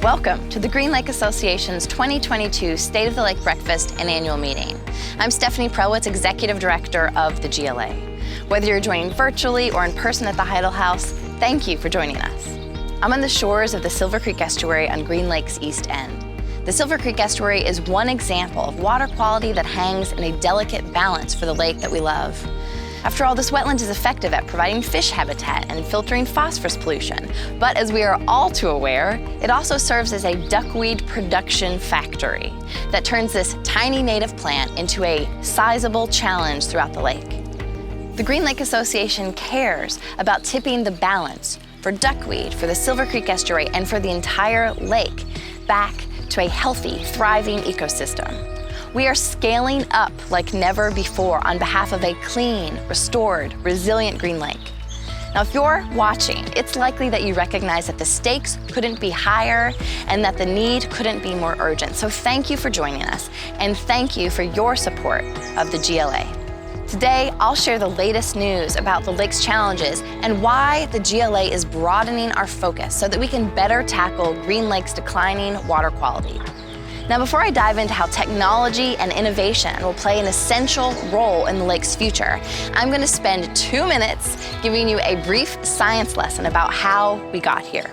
Welcome to the Green Lake Association's 2022 State of the Lake Breakfast and Annual Meeting. I'm Stephanie Prellwitz, Executive Director of the GLA. Whether you're joining virtually or in person at the Heidel House, thank you for joining us. I'm on the shores of the Silver Creek Estuary on Green Lake's east end. The Silver Creek Estuary is one example of water quality that hangs in a delicate balance for the lake that we love. After all, this wetland is effective at providing fish habitat and filtering phosphorus pollution. But as we are all too aware, it also serves as a duckweed production factory that turns this tiny native plant into a sizable challenge throughout the lake. The Green Lake Association cares about tipping the balance for duckweed, for the Silver Creek Estuary, and for the entire lake back to a healthy, thriving ecosystem. We are scaling up like never before on behalf of a clean, restored, resilient Green Lake. Now, if you're watching, it's likely that you recognize that the stakes couldn't be higher and that the need couldn't be more urgent. So thank you for joining us, and thank you for your support of the GLA. Today, I'll share the latest news about the lake's challenges and why the GLA is broadening our focus so that we can better tackle Green Lake's declining water quality. Now, before I dive into how technology and innovation will play an essential role in the lake's future, I'm going to spend 2 minutes giving you a brief science lesson about how we got here.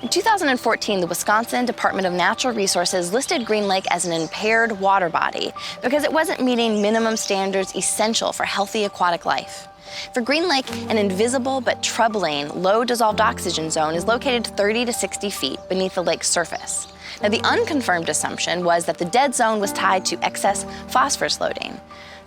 In 2014, the Wisconsin Department of Natural Resources listed Green Lake as an impaired water body because it wasn't meeting minimum standards essential for healthy aquatic life. For Green Lake, an invisible but troubling low dissolved oxygen zone is located 30 to 60 feet beneath the lake's surface. Now, the unconfirmed assumption was that the dead zone was tied to excess phosphorus loading.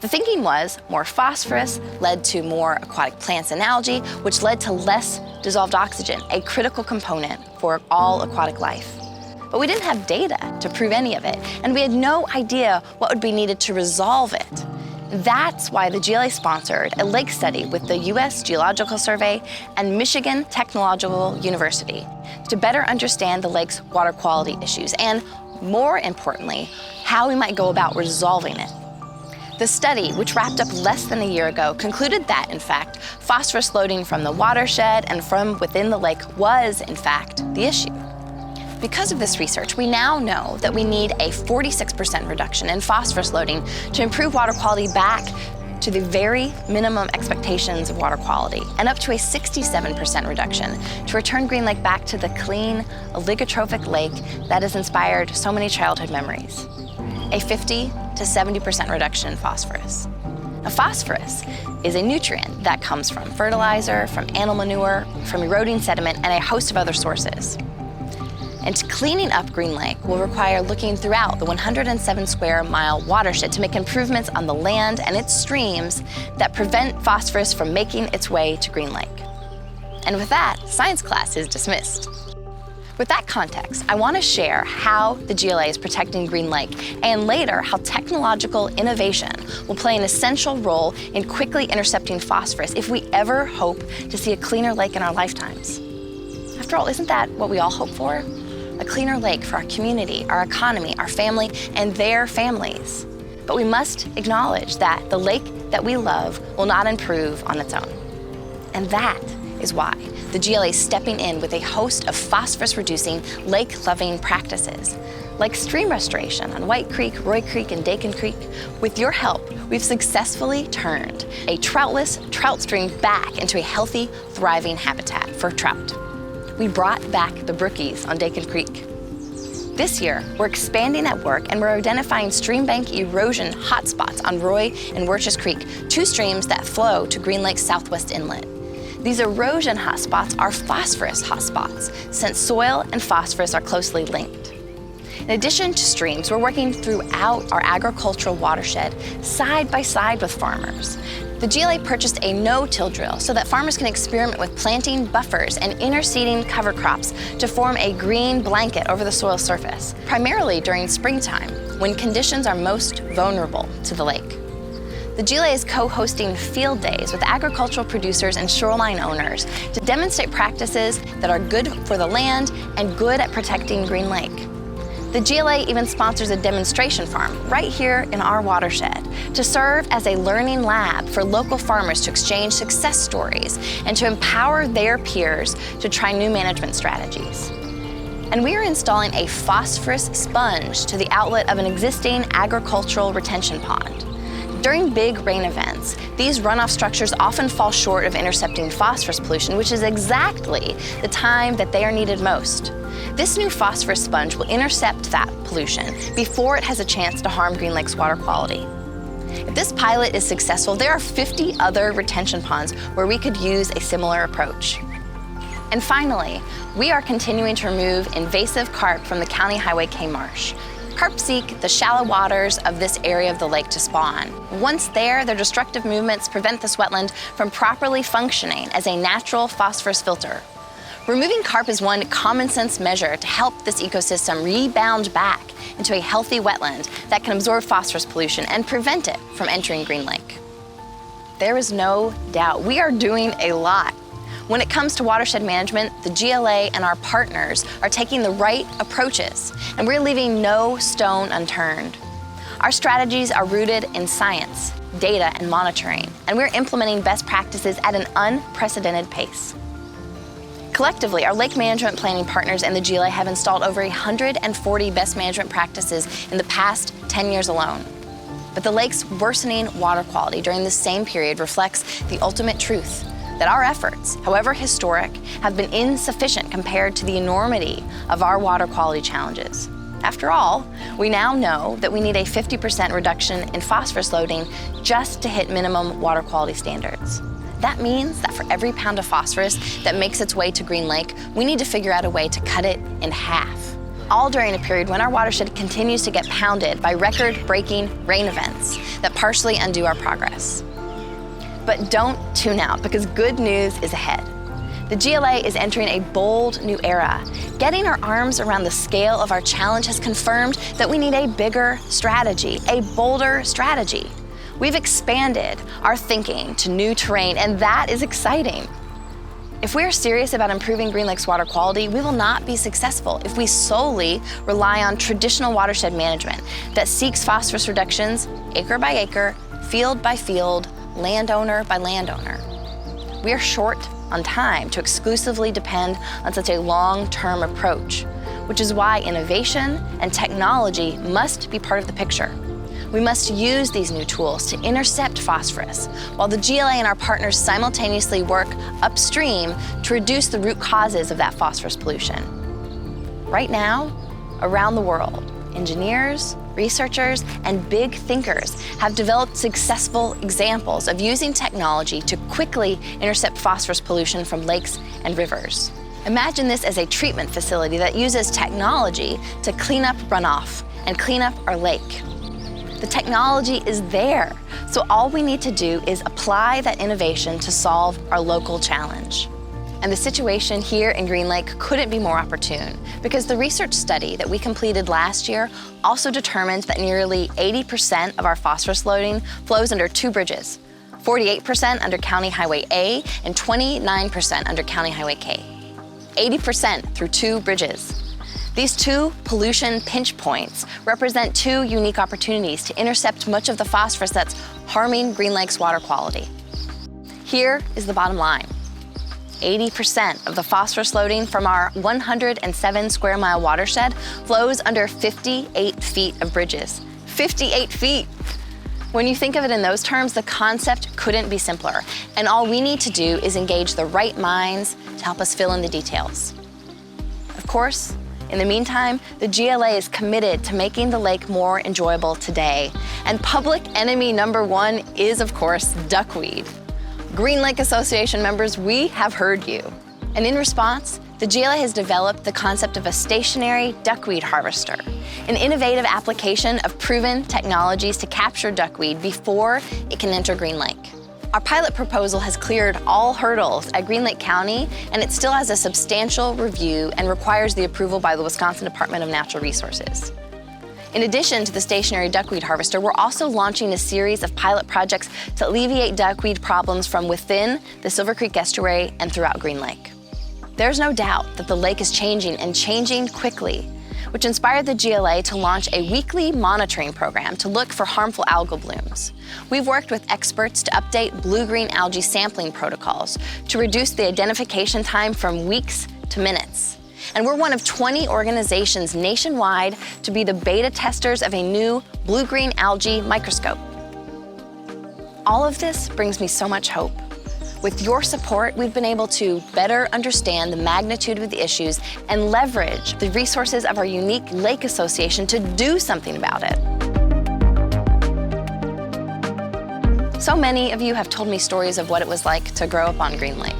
The thinking was more phosphorus led to more aquatic plants and algae, which led to less dissolved oxygen, a critical component for all aquatic life. But we didn't have data to prove any of it, and we had no idea what would be needed to resolve it. That's why the GLA sponsored a lake study with the U.S. Geological Survey and Michigan Technological University to better understand the lake's water quality issues and, more importantly, how we might go about resolving it. The study, which wrapped up less than a year ago, concluded that, in fact, phosphorus loading from the watershed and from within the lake was, in fact, the issue. Because of this research, we now know that we need a 46% reduction in phosphorus loading to improve water quality back to the very minimum expectations of water quality, and up to a 67% reduction to return Green Lake back to the clean, oligotrophic lake that has inspired so many childhood memories. A 50 to 70% reduction in phosphorus. Now, phosphorus is a nutrient that comes from fertilizer, from animal manure, from eroding sediment, and a host of other sources. And cleaning up Green Lake will require looking throughout the 107 square mile watershed to make improvements on the land and its streams that prevent phosphorus from making its way to Green Lake. And with that, science class is dismissed. With that context, I want to share how the GLA is protecting Green Lake, and later how technological innovation will play an essential role in quickly intercepting phosphorus if we ever hope to see a cleaner lake in our lifetimes. After all, isn't that what we all hope for? A cleaner lake for our community, our economy, our family, and their families. But we must acknowledge that the lake that we love will not improve on its own. And that is why the GLA is stepping in with a host of phosphorus-reducing, lake-loving practices, like stream restoration on White Creek, Roy Creek, and Dakin Creek. With your help, we've successfully turned a troutless trout stream back into a healthy, thriving habitat for trout. We brought back the brookies on Dakin Creek. This year, we're expanding that work, and we're identifying stream bank erosion hotspots on Roy and Werches Creek, two streams that flow to Green Lake's southwest inlet. These erosion hotspots are phosphorus hotspots, since soil and phosphorus are closely linked. In addition to streams, we're working throughout our agricultural watershed, side by side with farmers. The GLA purchased a no-till drill so that farmers can experiment with planting buffers and interseeding cover crops to form a green blanket over the soil surface, primarily during springtime, when conditions are most vulnerable to the lake. The GLA is co-hosting field days with agricultural producers and shoreline owners to demonstrate practices that are good for the land and good at protecting Green Lake. The GLA even sponsors a demonstration farm right here in our watershed to serve as a learning lab for local farmers to exchange success stories and to empower their peers to try new management strategies. And we are installing a phosphorus sponge to the outlet of an existing agricultural retention pond. During big rain events, these runoff structures often fall short of intercepting phosphorus pollution, which is exactly the time that they are needed most. This new phosphorus sponge will intercept that pollution before it has a chance to harm Green Lake's water quality. If this pilot is successful, there are 50 other retention ponds where we could use a similar approach. And finally, we are continuing to remove invasive carp from the County Highway K marsh. Carp seek the shallow waters of this area of the lake to spawn. Once there, their destructive movements prevent this wetland from properly functioning as a natural phosphorus filter. Removing carp is one common sense measure to help this ecosystem rebound back into a healthy wetland that can absorb phosphorus pollution and prevent it from entering Green Lake. There is no doubt we are doing a lot. When it comes to watershed management, the GLA and our partners are taking the right approaches, and we're leaving no stone unturned. Our strategies are rooted in science, data, and monitoring, and we're implementing best practices at an unprecedented pace. Collectively, our lake management planning partners and the GLA have installed over 140 best management practices in the past 10 years alone. But the lake's worsening water quality during this same period reflects the ultimate truth that our efforts, however historic, have been insufficient compared to the enormity of our water quality challenges. After all, we now know that we need a 50% reduction in phosphorus loading just to hit minimum water quality standards. That means that for every pound of phosphorus that makes its way to Green Lake, we need to figure out a way to cut it in half. All during a period when our watershed continues to get pounded by record-breaking rain events that partially undo our progress. But don't tune out, because good news is ahead. The GLA is entering a bold new era. Getting our arms around the scale of our challenge has confirmed that we need a bigger strategy, a bolder strategy. We've expanded our thinking to new terrain, and that is exciting. If we are serious about improving Green Lake's water quality, we will not be successful if we solely rely on traditional watershed management that seeks phosphorus reductions acre by acre, field by field, landowner by landowner. We are short on time to exclusively depend on such a long-term approach, which is why innovation and technology must be part of the picture. We must use these new tools to intercept phosphorus, while the GLA and our partners simultaneously work upstream to reduce the root causes of that phosphorus pollution. Right now, around the world, engineers, researchers, and big thinkers have developed successful examples of using technology to quickly intercept phosphorus pollution from lakes and rivers. Imagine this as a treatment facility that uses technology to clean up runoff and clean up our lake. The technology is there, so all we need to do is apply that innovation to solve our local challenge. And the situation here in Green Lake couldn't be more opportune, because the research study that we completed last year also determined that nearly 80% of our phosphorus loading flows under two bridges, 48% under County Highway A and 29% under County Highway K. 80% through two bridges. These two pollution pinch points represent two unique opportunities to intercept much of the phosphorus that's harming Green Lake's water quality. Here is the bottom line. 80% of the phosphorus loading from our 107 square mile watershed flows under 58 feet of bridges. 58 feet! When you think of it in those terms, the concept couldn't be simpler, and all we need to do is engage the right minds to help us fill in the details. Of course, in the meantime, the GLA is committed to making the lake more enjoyable today, and public enemy number one is, of course, duckweed. Green Lake Association members, we have heard you. And in response, the GLA has developed the concept of a stationary duckweed harvester, an innovative application of proven technologies to capture duckweed before it can enter Green Lake. Our pilot proposal has cleared all hurdles at Green Lake County, and it still has a substantial review and requires the approval by the Wisconsin Department of Natural Resources. In addition to the stationary duckweed harvester, we're also launching a series of pilot projects to alleviate duckweed problems from within the Silver Creek estuary and throughout Green Lake. There's no doubt that the lake is changing, and changing quickly, which inspired the GLA to launch a weekly monitoring program to look for harmful algal blooms. We've worked with experts to update blue-green algae sampling protocols to reduce the identification time from weeks to minutes. And we're one of 20 organizations nationwide to be the beta testers of a new blue-green algae microscope. All of this brings me so much hope. With your support, we've been able to better understand the magnitude of the issues and leverage the resources of our unique lake association to do something about it. So many of you have told me stories of what it was like to grow up on Green Lake.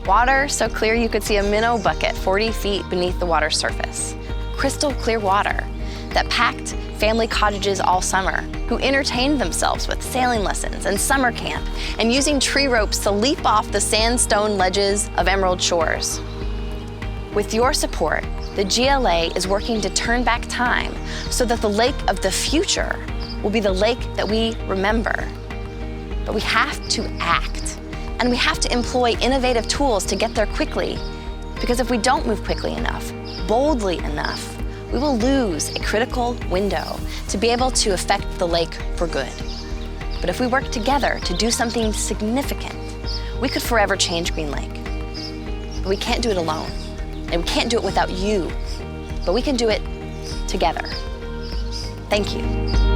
Water so clear you could see a minnow bucket 40 feet beneath the water's surface. Crystal clear water that packed family cottages all summer, who entertained themselves with sailing lessons and summer camp and using tree ropes to leap off the sandstone ledges of Emerald Shores. With your support, the GLA is working to turn back time so that the lake of the future will be the lake that we remember. But we have to act, and we have to employ innovative tools to get there quickly, because if we don't move quickly enough, boldly enough, we will lose a critical window to be able to affect the lake for good. But if we work together to do something significant, we could forever change Green Lake. But we can't do it alone, and we can't do it without you, but we can do it together. Thank you.